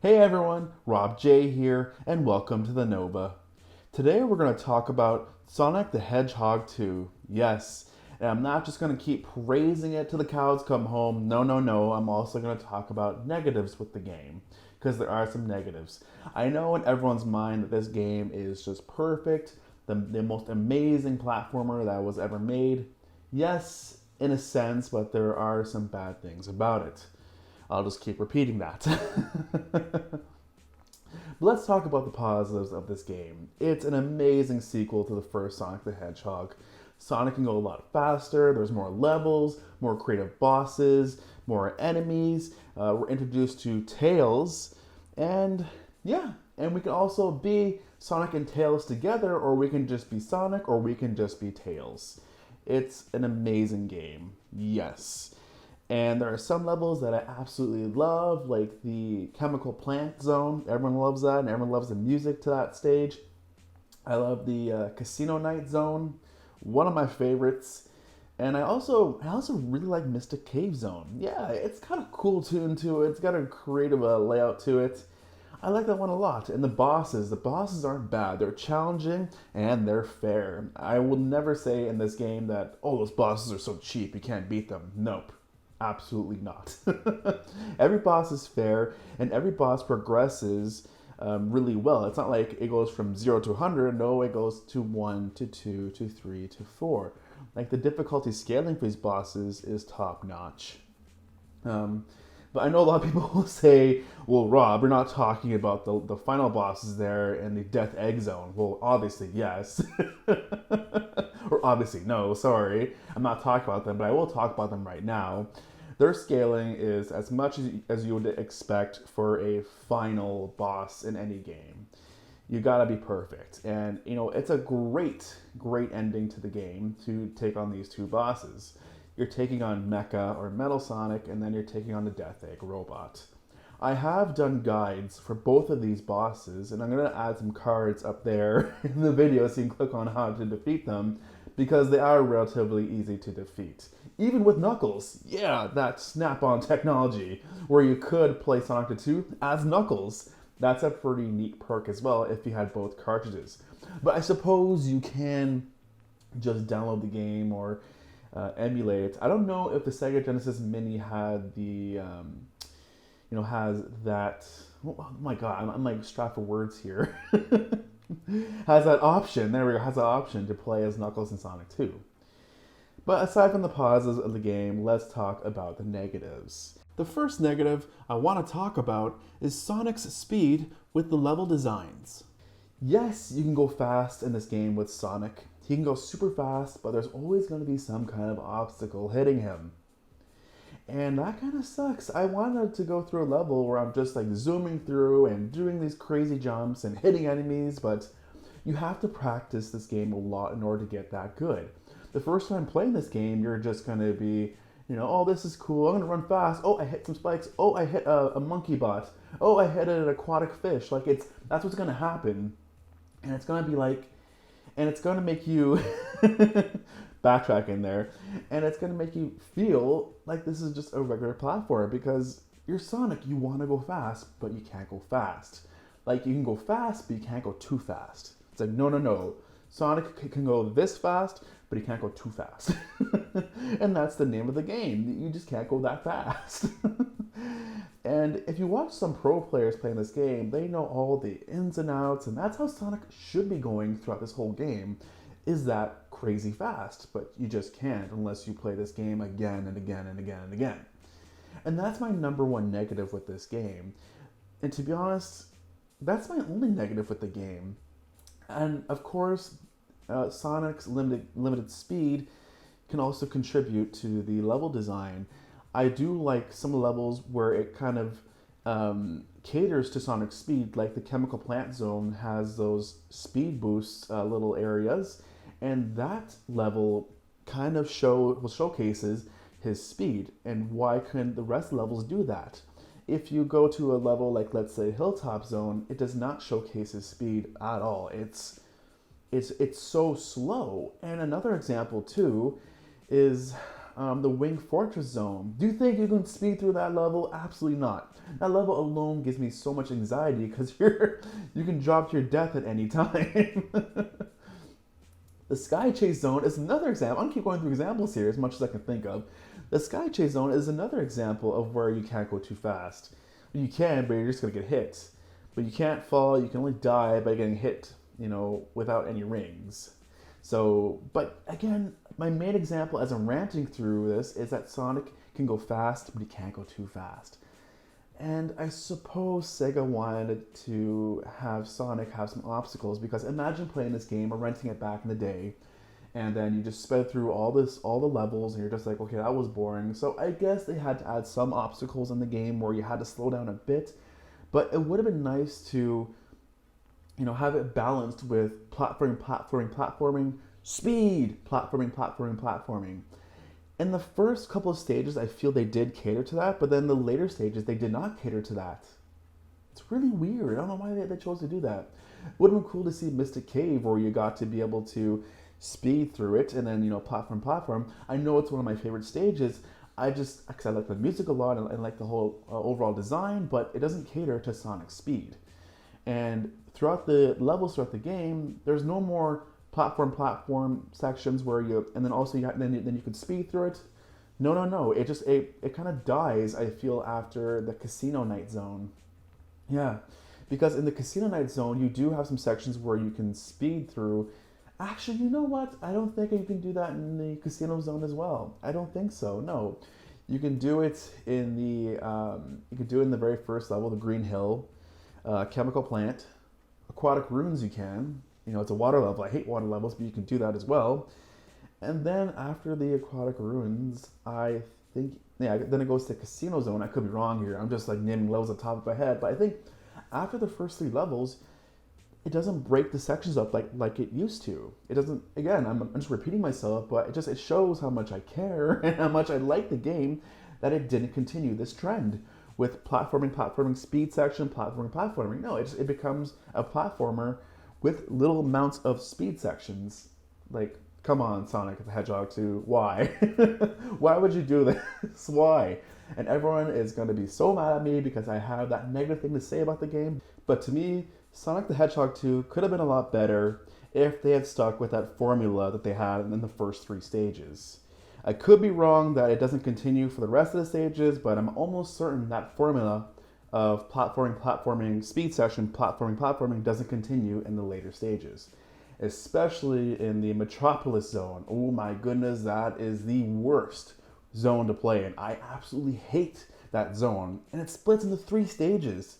Hey everyone, Rob J here, and welcome to the Nova. Today we're going to talk about Sonic the Hedgehog 2. Yes, and I'm not just going to keep praising it till the cows come home. No. I'm also going to talk about negatives with the game, because there are some negatives. I know in everyone's mind that this game is just perfect, the most amazing platformer that was ever made. Yes, in a sense, but there are some bad things about it. I'll just keep repeating that. But let's talk about the positives of this game. It's an amazing sequel to the first Sonic the Hedgehog. Sonic can go a lot faster, there's more levels, more creative bosses, more enemies. We're introduced to Tails, and yeah, and we can also be Sonic and Tails together, or we can just be Sonic, or we can just be Tails. It's an amazing game, yes. And there are some levels that I absolutely love, like the chemical plant zone. Everyone loves that, and everyone loves the music to that stage. I love the casino night zone, one of my favorites. And I also really like Mystic Cave Zone. Yeah, it's got a cool tune to it. It's got a creative layout to it. I like that one a lot. And the bosses aren't bad. They're challenging and they're fair. I will never say in this game that, oh, those bosses are so cheap, you can't beat them. Nope. Absolutely not. Every boss is fair, and every boss progresses really well. It's not like it goes from 0 to 100. No, it goes to 1 to 2 to 3 to 4. Like the difficulty scaling for these bosses is top notch. But I know a lot of people will say, well, Rob, you're not talking about the final bosses there in the Death Egg Zone. Well, obviously, yes. Or obviously, no, sorry. I'm not talking about them, but I will talk about them right now. Their scaling is as much as you would expect for a final boss in any game. You gotta be perfect. And, it's a great ending to the game to take on these two bosses. You're taking on Mecha or Metal Sonic, and then you're taking on the Death Egg robot. I have done guides for both of these bosses, and I'm going to add some cards up there in the video so you can click on how to defeat them, because they are relatively easy to defeat. Even with Knuckles, yeah, that snap-on technology, where you could play Sonic the 2 as Knuckles. That's a pretty neat perk as well if you had both cartridges. But I suppose you can just download the game or emulate it. I don't know if the Sega Genesis Mini had the, has that. Oh my god, I'm like strapped for words here. Has that option. There we go. Has that option to play as Knuckles in Sonic 2. But aside from the positives of the game, let's talk about the negatives. The first negative I want to talk about is Sonic's speed with the level designs. Yes, you can go fast in this game with Sonic. He can go super fast, but there's always going to be some kind of obstacle hitting him. And that kind of sucks. I wanted to go through a level where I'm just like zooming through and doing these crazy jumps and hitting enemies, but you have to practice this game a lot in order to get that good. The first time playing this game, you're just going to be, oh, this is cool. I'm going to run fast. Oh, I hit some spikes. Oh, I hit a monkey bot. Oh, I hit an aquatic fish. That's what's going to happen. And it's going to be like, and it's going to make you backtrack in there, and it's going to make you feel like this is just a regular platform, because you're Sonic, you want to go fast, but you can't go fast. Like, you can go fast, but you can't go too fast. It's like, no. Sonic can go this fast, but he can't go too fast. And that's the name of the game. You just can't go that fast. And if you watch some pro players playing this game, they know all the ins and outs, and that's how Sonic should be going throughout this whole game, is that crazy fast. But you just can't unless you play this game again and again and again and again. And that's my number one negative with this game. And to be honest, that's my only negative with the game. And of course, Sonic's limited speed can also contribute to the level design. I do like some levels where it kind of caters to Sonic's speed, like the Chemical Plant Zone has those speed boosts little areas, and that level kind of showcases his speed, and why couldn't the rest of the levels do that? If you go to a level like, let's say, Hilltop Zone, it does not showcase his speed at all. It's so slow. And another example too is the Wing Fortress zone. Do you think you can speed through that level? Absolutely not. That level alone gives me so much anxiety because you can drop to your death at any time. The Sky Chase Zone is another example. I'm gonna keep going through examples here as much as I can think of. The Sky Chase Zone is another example of where you can't go too fast. You can, but you're just gonna get hit. But you can't fall. You can only die by getting hit, without any rings. So, but again, my main example as I'm ranting through this is that Sonic can go fast, but he can't go too fast. And I suppose Sega wanted to have Sonic have some obstacles because imagine playing this game or renting it back in the day, and then you just sped through all the levels, and you're just like, okay, that was boring. So I guess they had to add some obstacles in the game where you had to slow down a bit, but it would have been nice to, have it balanced with platforming, speed, platforming. In the first couple of stages, I feel they did cater to that, but then the later stages, they did not cater to that. It's really weird. I don't know why they chose to do that. It would have been cool to see Mystic Cave, where you got to be able to speed through it, and then, platform. I know it's one of my favorite stages. Because I like the music a lot and like the whole overall design, but it doesn't cater to Sonic's speed. And throughout the levels, throughout the game, there's no more platform sections where and then also then you can speed through it. No. It kind of dies, I feel, after the Casino Night Zone. Yeah, because in the Casino Night Zone, you do have some sections where you can speed through. Actually, you know what? I don't think you can do that in the Casino Zone as well. I don't think so. No, you can do it in the very first level, the Green Hill, Chemical Plant, Aquatic Ruins. You can. It's a water level. I hate water levels, but you can do that as well. And then after the Aquatic Ruins, I think, then it goes to Casino Zone. I could be wrong here. I'm just like naming levels at the top of my head. But I think after the first 3 levels, it doesn't break the sections up like it used to. It doesn't, again, I'm just repeating myself, but it shows how much I care and how much I like the game that it didn't continue this trend with platforming, speed section, platforming. No, it becomes a platformer with little amounts of speed sections. Like, come on, Sonic the Hedgehog 2, why? Why would you do this? Why? And everyone is going to be so mad at me because I have that negative thing to say about the game. But to me, Sonic the Hedgehog 2 could have been a lot better if they had stuck with that formula that they had in the first 3 stages. I could be wrong that it doesn't continue for the rest of the stages, but I'm almost certain that formula of platforming, speed section, platforming doesn't continue in the later stages. Especially in the Metropolis Zone. Oh my goodness, that is the worst zone to play in. I absolutely hate that zone. And it splits into 3 stages.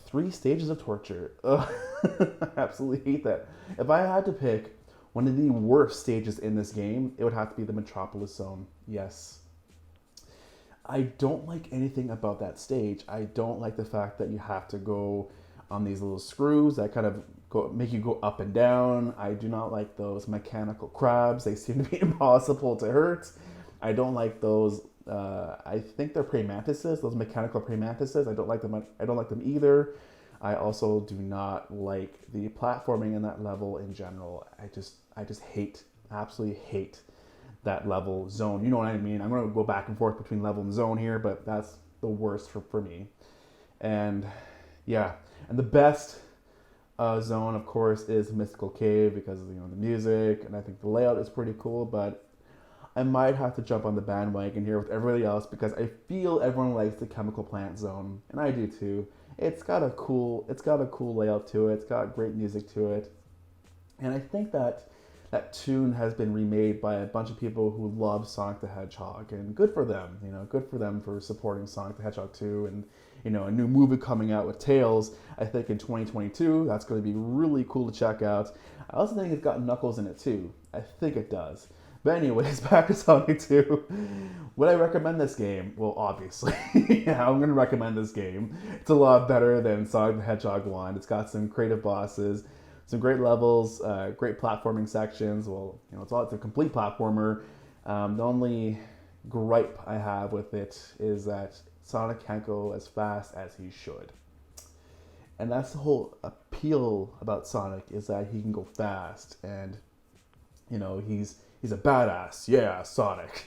3 stages of torture. Ugh. I absolutely hate that. If I had to pick one of the worst stages in this game, it would have to be the Metropolis Zone. Yes. I don't like anything about that stage. I don't like the fact that you have to go on these little screws that kind of make you go up and down. I do not like those mechanical crabs. They seem to be impossible to hurt. I don't like those. I think they're praying mantises. Those mechanical praying mantises. I don't like them. I don't like them either. I also do not like the platforming in that level in general. I just absolutely hate that level zone. You know what I mean? I'm going to go back and forth between level and zone here, but that's the worst for me. And yeah, and the best zone, of course, is Mystical Cave because of the music, and I think the layout is pretty cool. But I might have to jump on the bandwagon here with everybody else because I feel everyone likes the Chemical Plant Zone, and I do too. It's got a cool layout to it. It's got great music to it, and I think that tune has been remade by a bunch of people who love Sonic the Hedgehog, and good for them. Good for them for supporting Sonic the Hedgehog 2, and a new movie coming out with Tails. I think in 2022, that's going to be really cool to check out. I also think it's got Knuckles in it too. I think it does. But anyways, back to Sonic 2. Would I recommend this game? Well, obviously. Yeah, I'm going to recommend this game. It's a lot better than Sonic the Hedgehog 1. It's got some creative bosses, some great levels, great platforming sections. Well, it's a complete platformer. The only gripe I have with it is that Sonic can't go as fast as he should. And that's the whole appeal about Sonic, is that he can go fast, and he's He's a badass. Yeah, Sonic.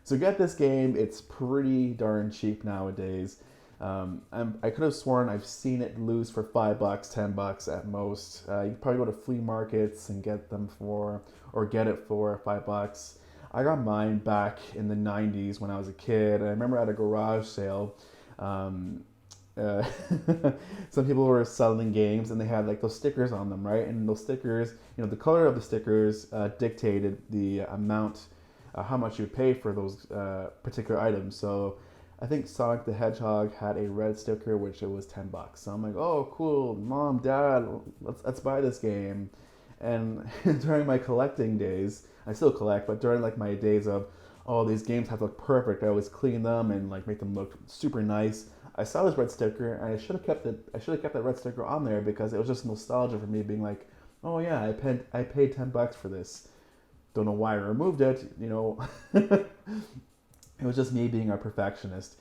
So get this game. It's pretty darn cheap nowadays. I could have sworn I've seen it lose for $5, $10 at most. You can probably go to flea markets and get them for, or get it for $5. I got mine back in the 90s when I was a kid. I remember at a garage sale, uh, some people were selling games and they had like those stickers on them, right? And those stickers, the color of the stickers dictated the amount, how much you pay for those particular items. So I think Sonic the Hedgehog had a red sticker, which it was $10. So I'm like, oh, cool, mom, dad, let's buy this game. And during my collecting days, I still collect, but during like my days of, oh, these games have to look perfect, I always clean them and like make them look super nice. I saw this red sticker, and I should have kept it. I should have kept that red sticker on there because it was just nostalgia for me, being like, oh yeah, I paid $10 for this. Don't know why I removed it. It was just me being a perfectionist.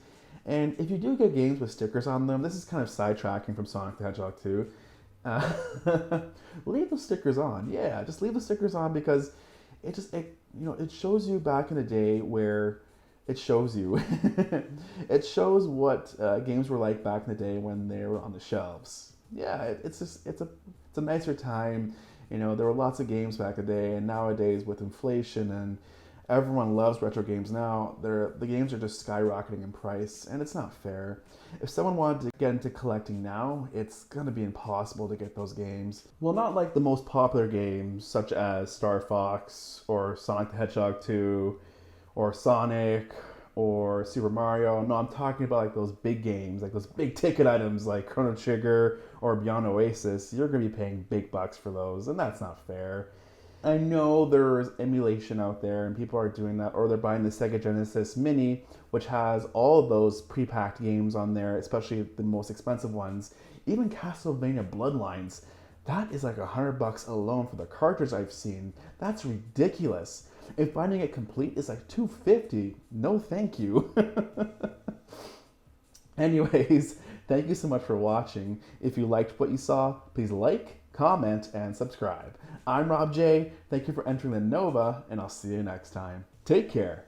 And if you do get games with stickers on them, this is kind of sidetracking from Sonic the Hedgehog 2. Leave the stickers on. Yeah, just leave the stickers on because it shows you back in the day where it shows you. It shows what games were like back in the day when they were on the shelves. Yeah, it's a nicer time. There were lots of games back in the day, and nowadays with inflation and everyone loves retro games now, the games are just skyrocketing in price, and it's not fair. If someone wanted to get into collecting now, it's gonna be impossible to get those games. Well, not like the most popular games, such as Star Fox, or Sonic the Hedgehog 2, or Sonic, or Super Mario. No, I'm talking about like those big games, like those big ticket items like Chrono Trigger or Beyond Oasis. You're gonna be paying big bucks for those, and that's not fair. I know there's emulation out there and people are doing that, or they're buying the Sega Genesis Mini, which has all of those pre-packed games on there, especially the most expensive ones. Even Castlevania Bloodlines, that is like $100 alone for the cartridge I've seen. That's ridiculous. And finding it complete is like $250. No, thank you. Anyways, thank you so much for watching. If you liked what you saw, please like, comment, and subscribe. I'm Rob J. Thank you for entering the Nova, and I'll see you next time. Take care.